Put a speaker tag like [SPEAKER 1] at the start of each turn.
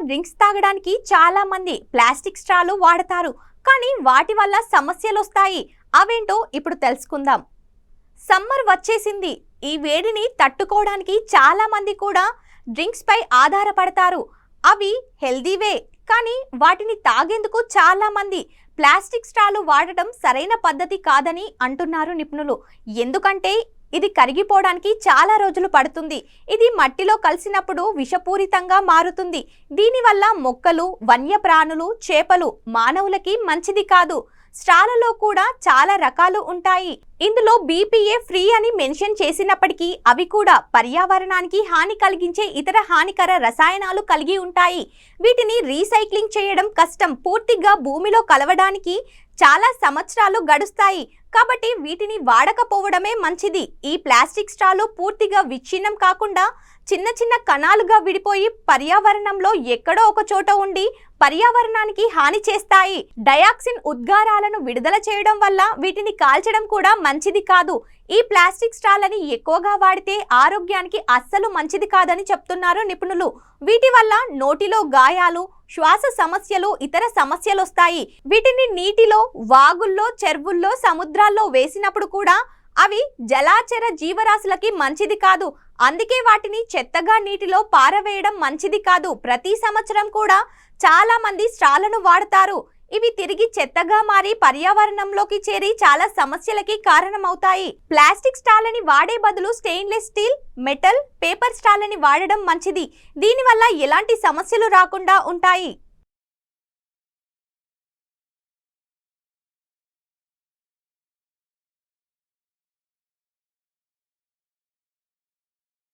[SPEAKER 1] Drinks తాగడానికి చాలా మంది ప్లాస్టిక్ స్ట్రాలు వాడతారు. కానీ వాటి వల్ల సమస్యలు వస్తాయి. అవేంటో ఇప్పుడు తెలుసుకుందాం. సమ్మర్ వచ్చేసింది. ఈ వేడిని తట్టుకోవడానికి చాలా మంది కూడా డ్రింక్స్ పై ఆధారపడతారు. అవి హెల్దీవే, కానీ వాటిని తాగేందుకు చాలా మంది ప్లాస్టిక్ స్ట్రాలు వాడటం సరైన పద్ధతి కాదని అంటున్నారు నిపుణులు. ఎందుకంటే ఇది కరిగిపోవడానికి చాలా రోజులు పడుతుంది. ఇది మట్టిలో కలిసినప్పుడు విషపూరితంగా మారుతుంది. దీనివల్ల మొక్కలు, వన్యప్రాణులు, చేపలు, మానవులకి మంచిది కాదు. స్ట్రాలలో కూడా చాలా రకాలు ఉంటాయి. ఇందులో BPA ఫ్రీ అని మెన్షన్ చేసినప్పటికీ అవి కూడా పర్యావరణానికి హాని కలిగించే ఇతర హానికర రసాయనాలు కలిగి ఉంటాయి. వీటిని రీసైక్లింగ్ చేయడం కష్టం. పూర్తిగా భూమిలో కలవడానికి చాలా సంవత్సరాలు గడుస్తాయి. కాబట్టి వీటిని వాడకపోవడమే మంచిది. ఈ ప్లాస్టిక్ స్ట్రాలు పూర్తిగా విచ్ఛిన్నం కాకుండా చిన్న చిన్న కణాలుగా విడిపోయి పర్యావరణంలో ఎక్కడో ఒక చోట ఉండి పర్యావరణానికి హాని చేస్తాయి. డయాక్సిన్ ఉద్గారాలను విడుదల చేయడం వల్ల వీటిని కాల్చడం కూడా మంచిది కాదు. ఈ ప్లాస్టిక్ స్ట్రాలని ఎక్కువగా వాడితే ఆరోగ్యానికి అస్సలు మంచిది కాదని చెప్తున్నారు నిపుణులు. వీటి వల్ల నోటిలో గాయాలు, శ్వాస సమస్యలు, ఇతర సమస్యలు వస్తాయి. వీటిని నీటిలో, వాగుల్లో, చెరువుల్లో, సముద్రాల్లో వేసినప్పుడు కూడా అవి జలాచర జీవరాశులకి మంచిది కాదు. అందుకే వాటిని చెత్తగా నీటిలో పారవేయడం మంచిది కాదు. ప్రతి సంవత్సరం కూడా చాలా మంది స్ట్రాలను వాడతారు. ఇవి తిరిగి చెత్తగా మారి పర్యావరణంలోకి చేరి చాలా సమస్యలకి కారణమవుతాయి. ప్లాస్టిక్ స్ట్రాలని వాడే బదులు స్టెయిన్లెస్ స్టీల్, మెటల్, పేపర్ స్ట్రాలని వాడడం మంచిది. దీనివల్ల ఎలాంటి సమస్యలు రాకుండా ఉంటాయి.